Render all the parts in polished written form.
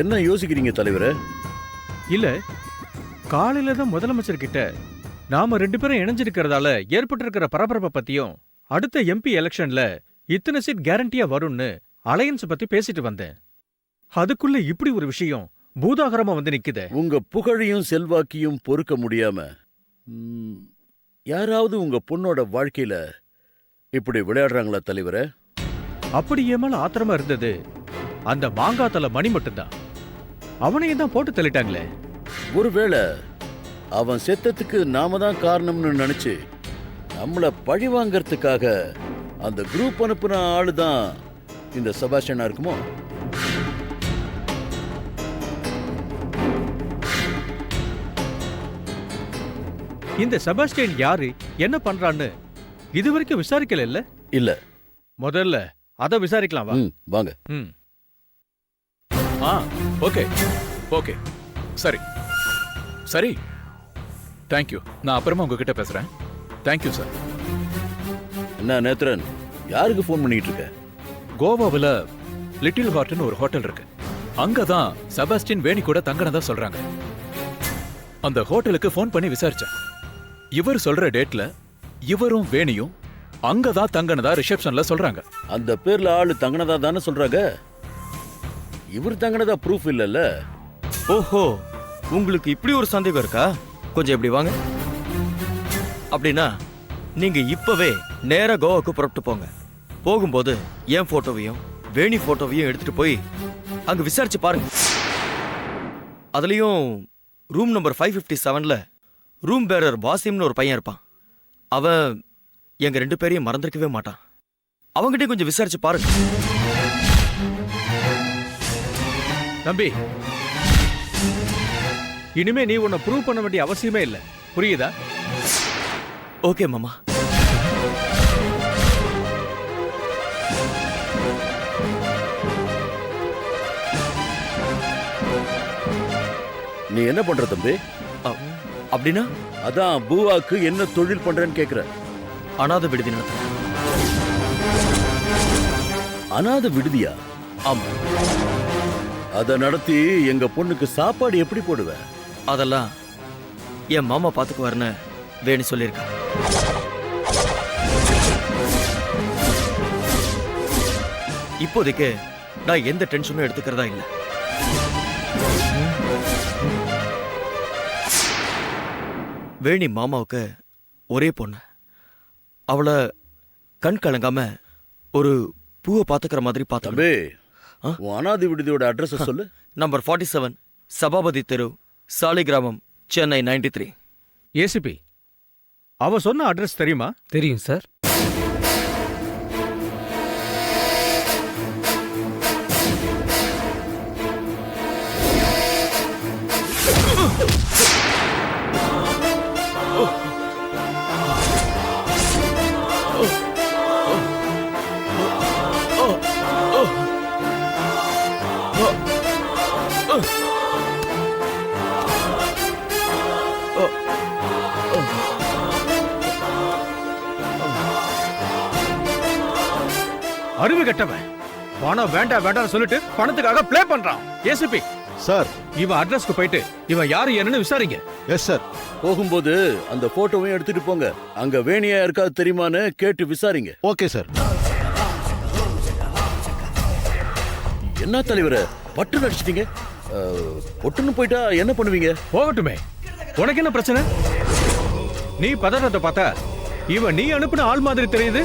என்ன யோசிக்கிறீங்க தலைவரே? இல்ல, காலையில தான் முதலமைச்சர் கிட்ட நாம 2 பேரும் இணைஞ்சிருக்கிறதால ஏற்பட்டிருக்கிற பரபரப்பை பத்தியும் அடுத்த எம்பி எலெக்ஷன்ல இத்தனை சீட் கேரண்டியா வரும்னு அலையன்ஸ் பத்தி பேசிட்டு வந்தேன். அதுக்குள்ள இப்படி ஒரு விஷயம் பூதாகரமா வந்து நிக்குதே. உங்க புகழையும் செல்வாக்கியும் பொறுக்க முடியாம யாராவது உங்க பொண்ணோட வாழ்க்கையில இப்படி விளையாடுறாங்களா தலைவரே? அப்படி ஏமால ஆத்திரமா இருந்தது அந்த மாங்காத்தல மணி மட்டும்தான். அவனையும் தான் போட்டு தள்ளிட்டாங்களே. ஒருவேளை அவன் செத்தத்துக்கு நாம தான் காரணம்னு நினைச்சு நம்மள பழி வாங்கறதுக்காக அந்த குரூப் அனுப்புன ஆளுதான் இந்த செபாஸ்டியனா இருக்குமோ? இந்த செபாஸ்டியன் யாரு, என்ன பண்றான்னு இதுவரைக்கும் விசாரிக்கல இல்ல? இல்ல. முதல்ல அத விசாரிக்கலாம். வாங்க. ஓகே ஓகே, சரி சரி, தேங்க்யூ. நான் அப்புறமா உங்ககிட்ட பேசுறேன். Thank you sir. என்ன நேத்ரன், யாருக்கு ஃபோன் பண்ணிட்டு இருக்க? கோவாவில் லிட்டில் ஹார்ட்னு ஒரு ஹோட்டல் இருக்கு. அங்கதான் செபாஸ்டியன் வேணி கூட தங்கினதா சொல்றாங்க. அந்த ஹோட்டலுக்கு ஃபோன் பண்ணி விசாரிச்சேன். இவர் சொல்ற டேட்ல இவரும் வேணியும் அங்கதான் தங்கினதா ரிசப்ஷன்ல சொல்றாங்க. அந்த பேர்ல ஆளு தங்கினதா தானே சொல்றாங்க. இவர் தங்கினதா ப்ரூஃப் இல்லல்ல. ஓஹோ, உங்களுக்கு இப்படி ஒரு சந்தேகம் இருக்கா? கொஞ்சம் இப்படி வாங்க. அப்படின்னா நீங்க இப்பவே நேரா கோவாக்கு புறப்பட்டு போங்க. போகும்போது என் போட்டோவையும் வேணி போட்டோவையும் எடுத்துட்டு போய் அங்க விசாரிச்சு பாருங்க. அதுலயும் ரூம் நம்பர் 557ல ரூம் பேரர் வாசிம்னு ஒரு பையன் இருப்பான். அவன் எங்க 2 பேரையும் மறந்துருக்கவே மாட்டான். அவங்கிட்டே கொஞ்சம் விசாரிச்சு பாருங்க. தம்பி, இனிமே நீ உன்னை ப்ரூவ் பண்ண வேண்டிய அவசியமே இல்லை, புரியுதா? ஓகே மாமா. நீ என்ன பண்ற தம்பி? அப்படின்னா அதான் பூவாக்கு என்ன தொழில் பண்றேன்னு கேக்குற. அனாதை விடுதி நடத்த. அனாதை விடுதியா? ஆமா. அத நடத்தி எங்க பொண்ணுக்கு சாப்பாடு எப்படி போடுவ? அதெல்லாம் என் மாமா பாத்துக்குவாருன்னு வேணி சொல்லியிருக்கா. இப்போதைக்கு நான் எந்த டென்ஷனும் எடுத்துக்கிறதா இல்லை. வேணி மாமாவுக்கு ஒரே பொண்ணு. அவளை கண் கலங்காம ஒரு பூவை பாத்துக்கிற மாதிரி பார்த்து. உன் அனாதை விடுதியோட அட்ரஸ் சொல்லு. நம்பர் 47, சபாபதி தெரு, சாலை கிராமம், சென்னை 93. ஏசிபி, அவ சொன்ன அட்ரஸ் தெரியுமா? தெரியும் சார். அறிவு கட்டவன் பணம் வேண்டாம் வேண்டாம் சொல்லிட்டு பணத்துக்காக ப்ளே பண்றான். ஏசிபி சார், இவன் அட்ரஸ்க்கு போயிட்டு இவன் யாரு என்னன்னு விசாரிங்க. Yes sir. போகும்போது அந்த போட்டோவையும் எடுத்துட்டு போங்க. அங்க வேணியா இருக்காது தெரியுமான்னு கேட்டு விசாரிங்க. Okay sir. என்ன தலைவரே பட்டு நடிச்சிட்டீங்க? பொட்டுன்னு போயிட்டா என்ன பண்ணுவீங்க? போகட்டுமே, உனக்கு என்ன பிரச்சனை? நீ பதட்டத்தை பார்த்தா இவன் நீ அனுப்பின ஆள் மாதிரி தெரியுது.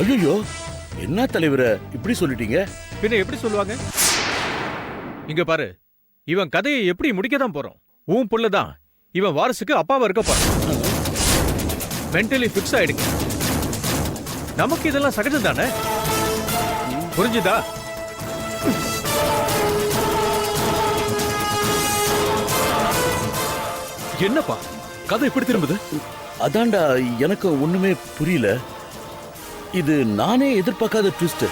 ஐயோ, என்ன தலைவரே இப்படி சொல்லிட்டீங்க? பின்ன எப்படி சொல்லுவாங்க? இங்க பாரு, இவன் கதையை எப்படி முடிக்கதான் போறோம். உன் புள்ளதான் இவன் வாரிசுக்கு அப்பாவா இருக்க போறான். மென்டலி பிக்ஸ் ஆயிடுங்க. நமக்கு இதெல்லாம் சகஜம் தானே, புரிஞ்சுதா? என்னப்பா கதை எப்படி திரும்புது? அதான்டா எனக்கு ஒண்ணுமே புரியல. இது நானே எதிர்பார்க்காத ட்விஸ்ட்.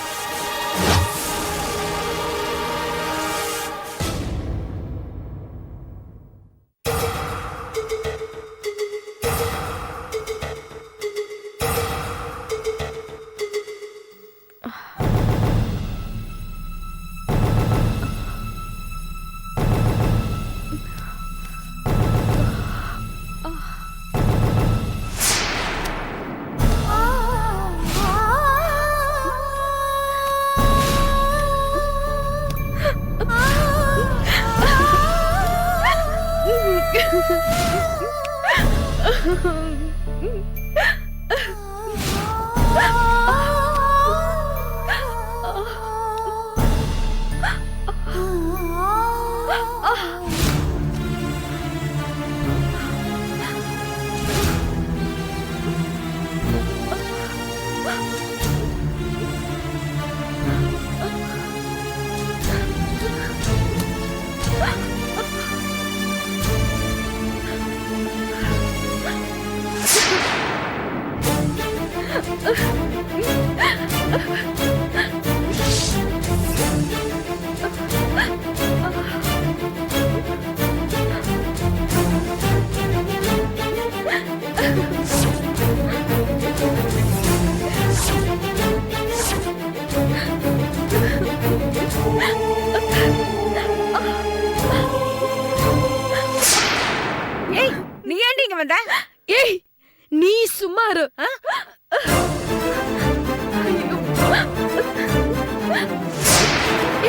ஏய் நீ ஏன்டி இங்க வந்த? ஏய் நீ சும்மா இரு.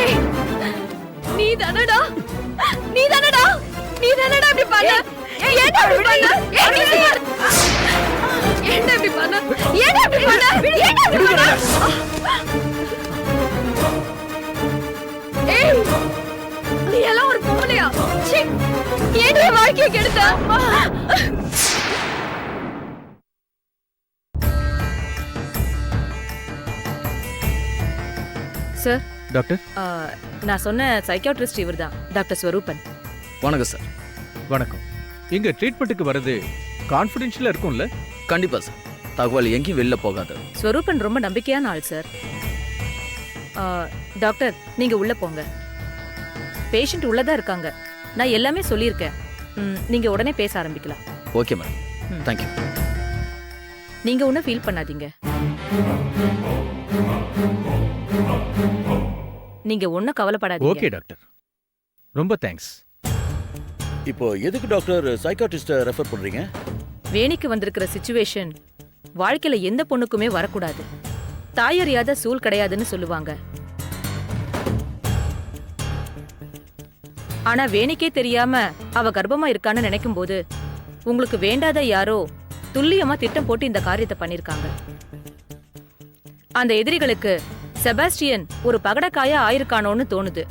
ஏய் நீ தானடா இப்படி பண்ண? ஏன்டா இப்படி பண்ண? ஏன்டா இப்படி பண்ண? ஏய் நீ எல்லாம் ஒரு பொம்பளையா? சீ ஏன்டா என் வாழ்க்கையை கெடுத்த? சார் டாக்டர் நான் சொன்ன சைக்காட்ரிஸ்ட் இவர்தான் டாக்டர் ஸ்வரூபன். வணக்கம் சார். வணக்கம். இங்க ட்ரீட்மெண்ட்டுக்கு வர்றது கான்ஃபிடென்ஷியலா இருக்கும்ல? கண்டிப்பா சார். தகவல் எங்கேயும் வெளில போகாது. ஸ்வரூபன் ரொம்ப நம்பிக்கையான ஆள் சார். டாக்டர் நீங்க உள்ள போங்க. பேஷண்ட் உள்ளதா இருக்காங்க. நான் எல்லாமே சொல்லியிருக்கேன். நீங்க உடனே பேச ஆரம்பிக்கலாம். Okay madam. தேங்க்யூ. நீங்க ஒன்றும் ஃபீல் பண்ணாதீங்க. நீங்க ஒன்றும் கவலைப்படாதீங்க. ஓகே டாக்டர், ரொம்ப தேங்க்ஸ். இப்போ எதுக்கு டாக்டர் சைக்காட்ரிஸ்ட ரெஃபர் பண்றீங்க? வேணிக்கு வந்திருக்கிற சிச்சுவேஷன் வாழ்க்கையில எந்த பொண்ணுக்குமே வரக்கூடாது. தாயறியாத சூழ் கிடையாதுன்னு சொல்லுவாங்க. ஆனா வேணிக்கே தெரியாம அவ கர்ப்பமா இருக்கான்னு நினைக்கும் போது உங்களுக்கு வேண்டாத யாரோ துல்லியமா திட்டம் போட்டு இந்த காரியத்தை பண்ணிருக்காங்க. அந்த எதிரிகளுக்கு செபாஸ்டியன் ஒரு பகடக்காயா ஆயிருக்கானோன்னு தோணுது.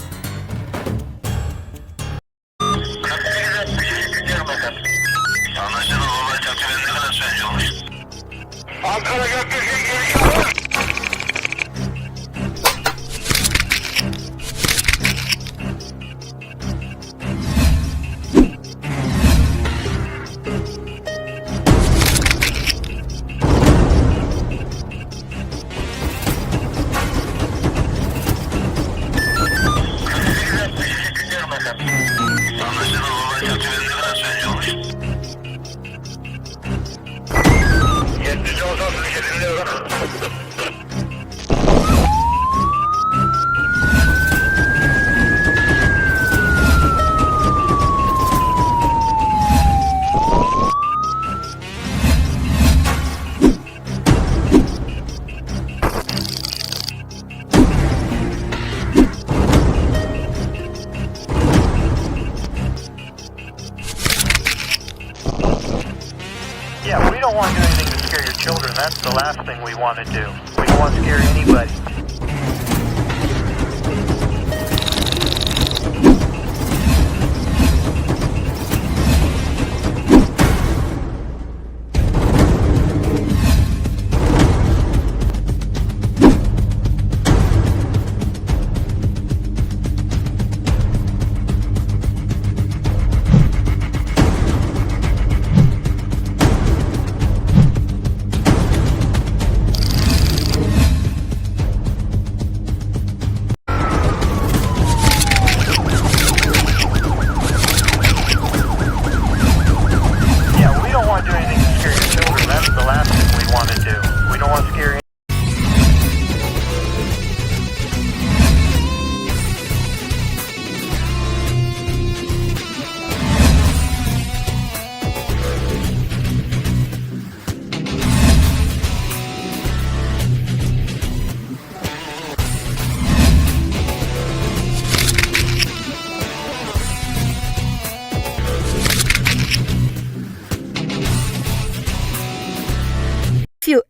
Yeah, we don't want to do anything to scare your children. That's the last thing we want to do. We don't want to scare anybody.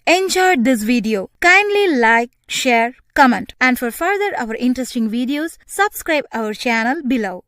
enjoyed this video. Kindly like, share, comment, and for further our interesting videos, subscribe our channel below.